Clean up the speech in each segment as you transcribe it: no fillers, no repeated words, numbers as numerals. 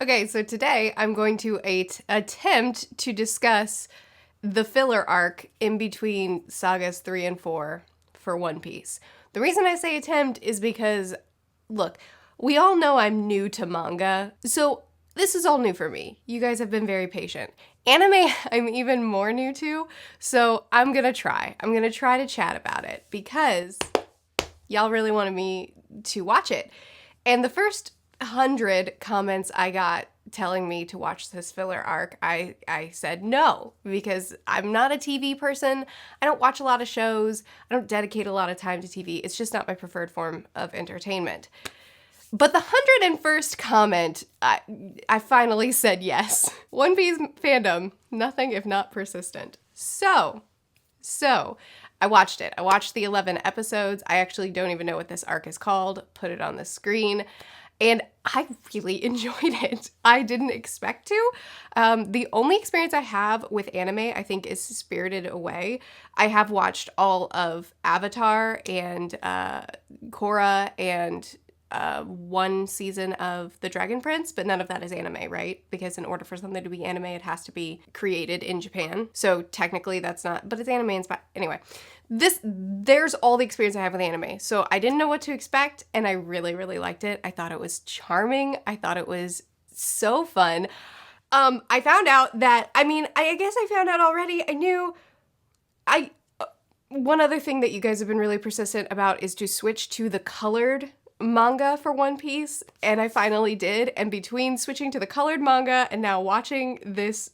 Okay, so today I'm going to attempt to discuss the filler arc in between sagas 3 and 4 for One Piece. The reason I say attempt is because, look, we all know I'm new to manga, so this is all new for me. You guys have been very patient. Anime, I'm even more new to, so I'm gonna try. I'm gonna try to chat about it because y'all really wanted me to watch it. And the first 100 comments I got telling me to watch this filler arc, I said no, because I'm not a TV person. I don't watch a lot of shows. I don't dedicate a lot of time to TV. It's just not my preferred form of entertainment. But the 101st comment, I finally said yes. One Piece fandom, nothing if not persistent. So, I watched it. I watched the 11 episodes. I actually don't even know what this arc is called. Put it on the screen. And I really enjoyed it. I didn't expect to. The only experience I have with anime, I think, is Spirited Away. I have watched all of Avatar and Korra and one season of The Dragon Prince, but none of that is anime, right? Because in order for something to be anime, it has to be created in Japan. So technically that's not, but it's anime inspired. Anyway, there's all the experience I have with anime. So I didn't know what to expect, and I really, really liked it. I thought it was charming. I thought it was so fun. I found out that, I guess I found out already. I knew, one other thing that you guys have been really persistent about is to switch to the colored manga for One Piece, and I finally did. And between switching to the colored manga and now watching this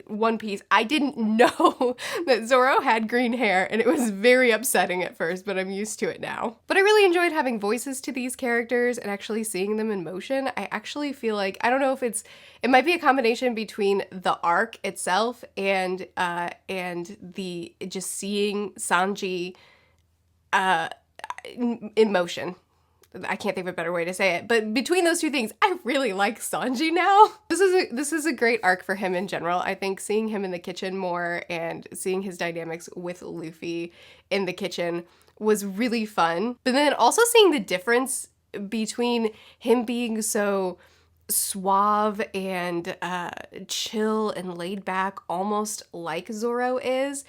One Piece, I didn't know that Zoro had green hair, and it was very upsetting at first, but I'm used to it now. But I really enjoyed having voices to these characters and actually seeing them in motion. I actually feel like, I don't know if it might be a combination between the arc itself and the just seeing Sanji in motion. I can't think of a better way to say it, but between those two things, I really like Sanji now. This is a great arc for him in general. I think seeing him in the kitchen more and seeing his dynamics with Luffy in the kitchen was really fun. But then also seeing the difference between him being so suave and chill and laid back, almost like Zoro is,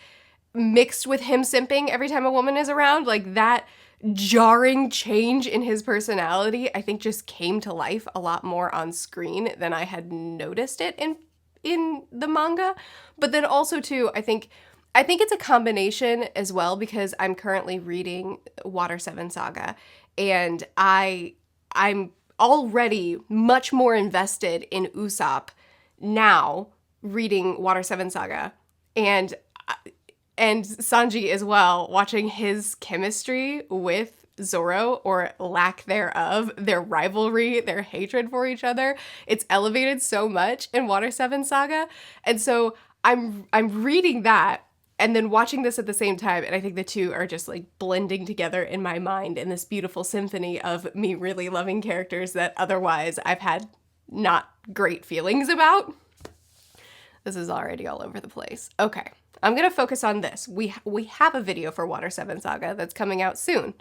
mixed with him simping every time a woman is around, like that jarring change in his personality, I think just came to life a lot more on screen than I had noticed it in the manga. But then also too, I think it's a combination as well, because I'm currently reading Water 7 Saga, and I'm already much more invested in Usopp now reading Water 7 Saga, and Sanji as well, watching his chemistry with Zoro, or lack thereof, their rivalry, their hatred for each other. It's elevated so much in Water 7 Saga. And so I'm reading that and then watching this at the same time, and I think the two are just like blending together in my mind in this beautiful symphony of me really loving characters that otherwise I've had not great feelings about. This is already all over the place. Okay. I'm going to focus on this. We have a video for Water 7 Saga that's coming out soon.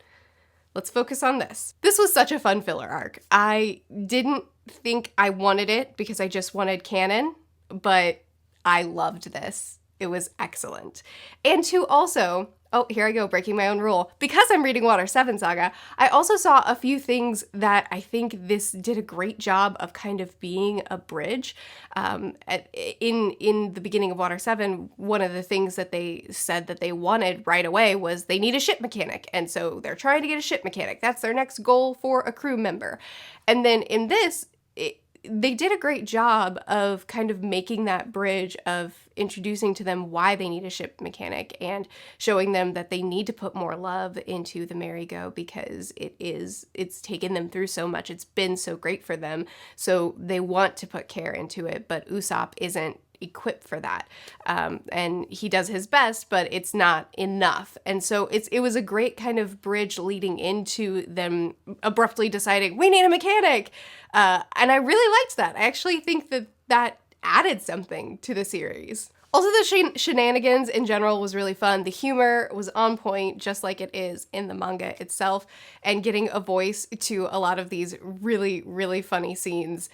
Let's focus on this. This was such a fun filler arc. I didn't think I wanted it because I just wanted canon, but I loved this. It was excellent. And to also, oh, here I go, breaking my own rule. Because I'm reading Water 7 Saga, I also saw a few things that I think this did a great job of kind of being a bridge. In the beginning of Water 7, one of the things that they said that they wanted right away was they need a ship mechanic. And so they're trying to get a ship mechanic. That's their next goal for a crew member. And then in this, they did a great job of kind of making that bridge of introducing to them why they need a ship mechanic and showing them that they need to put more love into the merry-go because it's taken them through so much. It's been so great for them. So they want to put care into it, but Usopp isn't equipped for that. And he does his best, but it's not enough. And so it was a great kind of bridge leading into them abruptly deciding, we need a mechanic. And I really liked that. I actually think that added something to the series. Also, the shenanigans in general was really fun. The humor was on point, just like it is in the manga itself. And getting a voice to a lot of these really, really funny scenes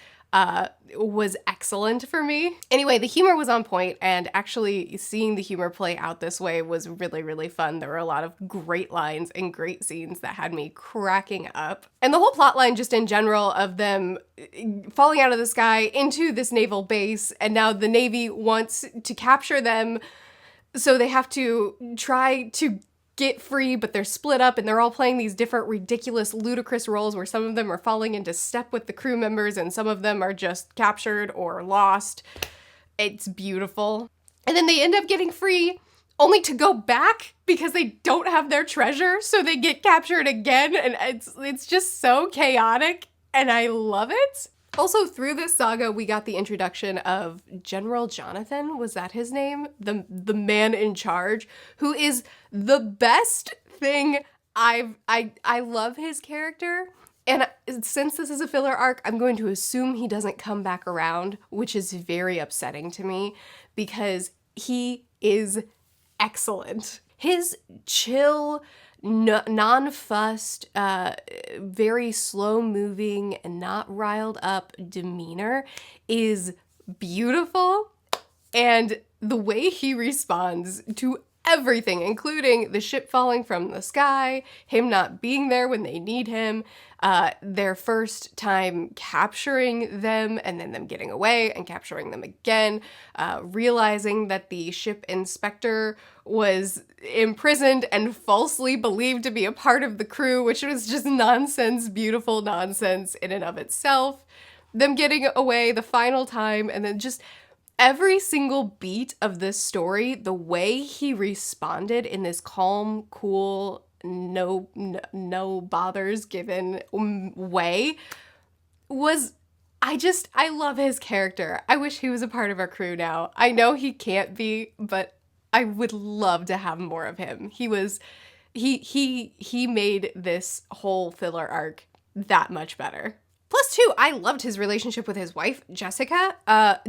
was excellent for me. Anyway, the humor was on point, and actually seeing the humor play out this way was really, really fun. There were a lot of great lines and great scenes that had me cracking up. And the whole plot line just in general of them falling out of the sky into this naval base, and now the Navy wants to capture them, so they have to try to get free, but they're split up and they're all playing these different ridiculous, ludicrous roles where some of them are falling into step with the crew members and some of them are just captured or lost. It's beautiful. And then they end up getting free only to go back because they don't have their treasure, so they get captured again, and it's just so chaotic and I love it. Also, through this saga, we got the introduction of General Jonathan, was that his name? The man in charge, who is the best thing. I love his character, and since this is a filler arc, I'm going to assume he doesn't come back around, which is very upsetting to me because he is excellent. His chill, non-fussed, very slow-moving and not riled up demeanor is beautiful, and the way he responds to everything, including the ship falling from the sky, him not being there when they need him, their first time capturing them and then them getting away and capturing them again, realizing that the ship inspector was imprisoned and falsely believed to be a part of the crew, which was just nonsense, beautiful nonsense in and of itself, them getting away the final time, and then just every single beat of this story, the way he responded in this calm, cool, no bothers given way was, I love his character. I wish he was a part of our crew now. I know he can't be, but I would love to have more of him. He made this whole filler arc that much better. Plus, too, I loved his relationship with his wife, Jessica.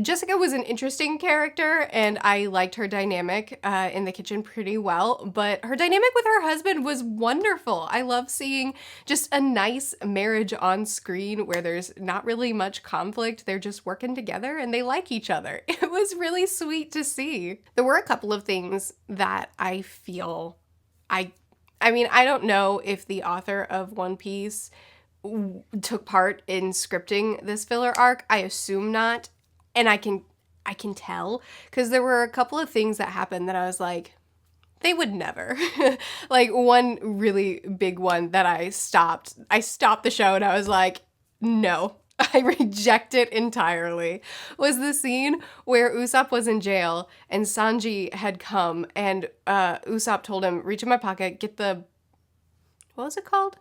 Jessica was an interesting character, and I liked her dynamic in the kitchen pretty well, but her dynamic with her husband was wonderful. I love seeing just a nice marriage on screen where there's not really much conflict. They're just working together, and they like each other. It was really sweet to see. There were a couple of things that I feel I mean, I don't know if the author of One Piece took part in scripting this filler arc. I assume not, and I can tell because there were a couple of things that happened that I was like, they would never. Like one really big one that I stopped the show and I was like, no, I reject it entirely, was the scene where Usopp was in jail and Sanji had come and Usopp told him, reach in my pocket, get the, what was it called?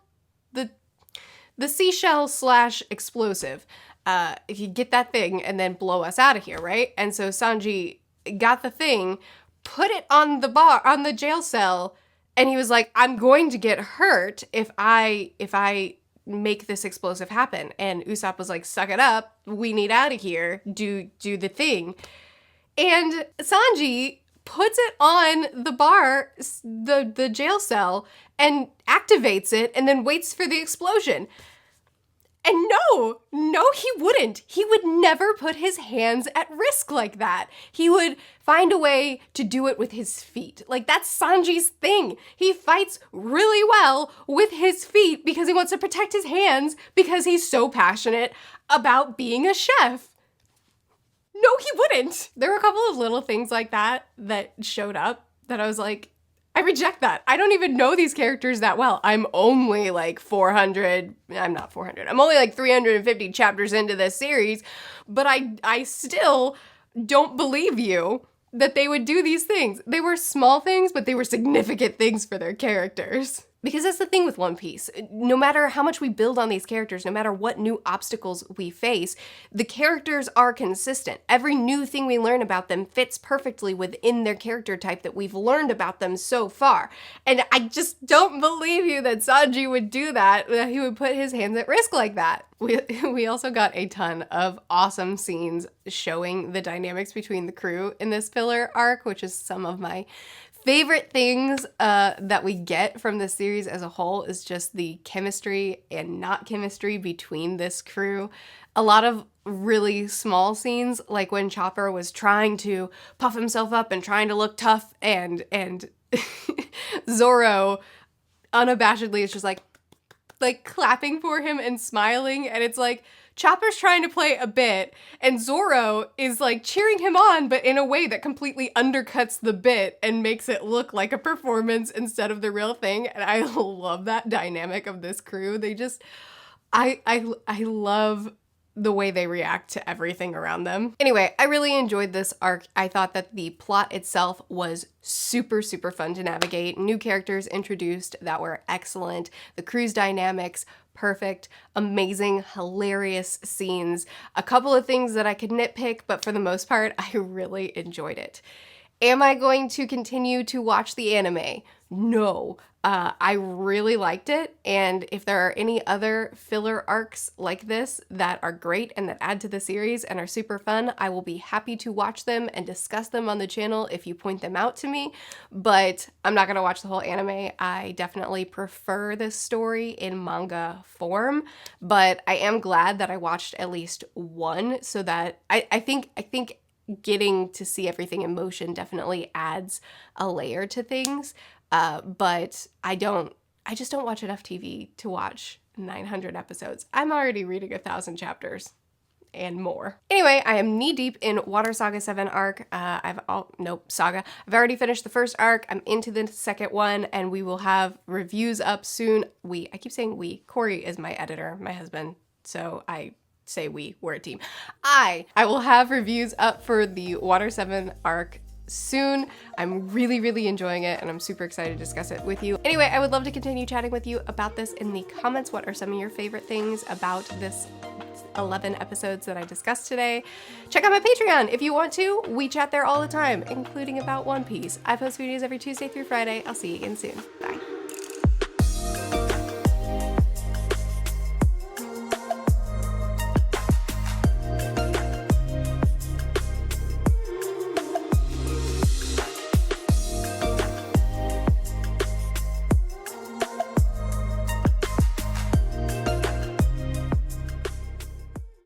The seashell / explosive. If you get that thing and then blow us out of here, right? And so Sanji got the thing, put it on the jail cell, and he was like, I'm going to get hurt if I make this explosive happen. And Usopp was like, suck it up, we need out of here, do the thing. And Sanji puts it on the bar, the jail cell, and activates it, and then waits for the explosion. And no, he wouldn't. He would never put his hands at risk like that. He would find a way to do it with his feet. Like, that's Sanji's thing. He fights really well with his feet because he wants to protect his hands because he's so passionate about being a chef. No, he wouldn't. There were a couple of little things like that showed up that I was like, I reject that. I don't even know these characters that well. I'm only like 400, I'm not 400, I'm only like 350 chapters into this series, but I still don't believe you that they would do these things. They were small things, but they were significant things for their characters. Because that's the thing with One Piece. No matter how much we build on these characters, no matter what new obstacles we face, the characters are consistent. Every new thing we learn about them fits perfectly within their character type that we've learned about them so far. And I just don't believe you that Sanji would do that he would put his hands at risk like that. We also got a ton of awesome scenes showing the dynamics between the crew in this filler arc, which is some of my favorite things that we get from the series as a whole is just the chemistry and not chemistry between this crew. A lot of really small scenes, like when Chopper was trying to puff himself up and trying to look tough, and Zorro unabashedly is just like clapping for him and smiling, and it's like Chopper's trying to play a bit and Zorro is like cheering him on, but in a way that completely undercuts the bit and makes it look like a performance instead of the real thing. And I love that dynamic of this crew. They just, I love the way they react to everything around them. Anyway, I really enjoyed this arc. I thought that the plot itself was super, super fun to navigate. New characters introduced that were excellent. The crew's dynamics, perfect, amazing, hilarious scenes. A couple of things that I could nitpick, but for the most part, I really enjoyed it. Am I going to continue to watch the anime? No. I really liked it, and if there are any other filler arcs like this that are great and that add to the series and are super fun, I will be happy to watch them and discuss them on the channel if you point them out to me, but I'm not gonna watch the whole anime. I definitely prefer this story in manga form, but I am glad that I watched at least one, so that I think getting to see everything in motion definitely adds a layer to things. But I just don't watch enough TV to watch 900 episodes. I'm already reading 1,000 chapters and more. Anyway, I am knee deep in Water Saga 7 arc. Saga. I've already finished the first arc. I'm into the second one, and we will have reviews up soon. I keep saying we. Corey is my editor, my husband, so I say we're a team. I will have reviews up for the Water 7 arc soon. I'm really, really enjoying it, and I'm super excited to discuss it with you. Anyway, I would love to continue chatting with you about this in the comments. What are some of your favorite things about this 11 episodes that I discussed today? Check out my Patreon if you want to. We chat there all the time, including about One Piece. I post videos every Tuesday through Friday. I'll see you again soon. Bye.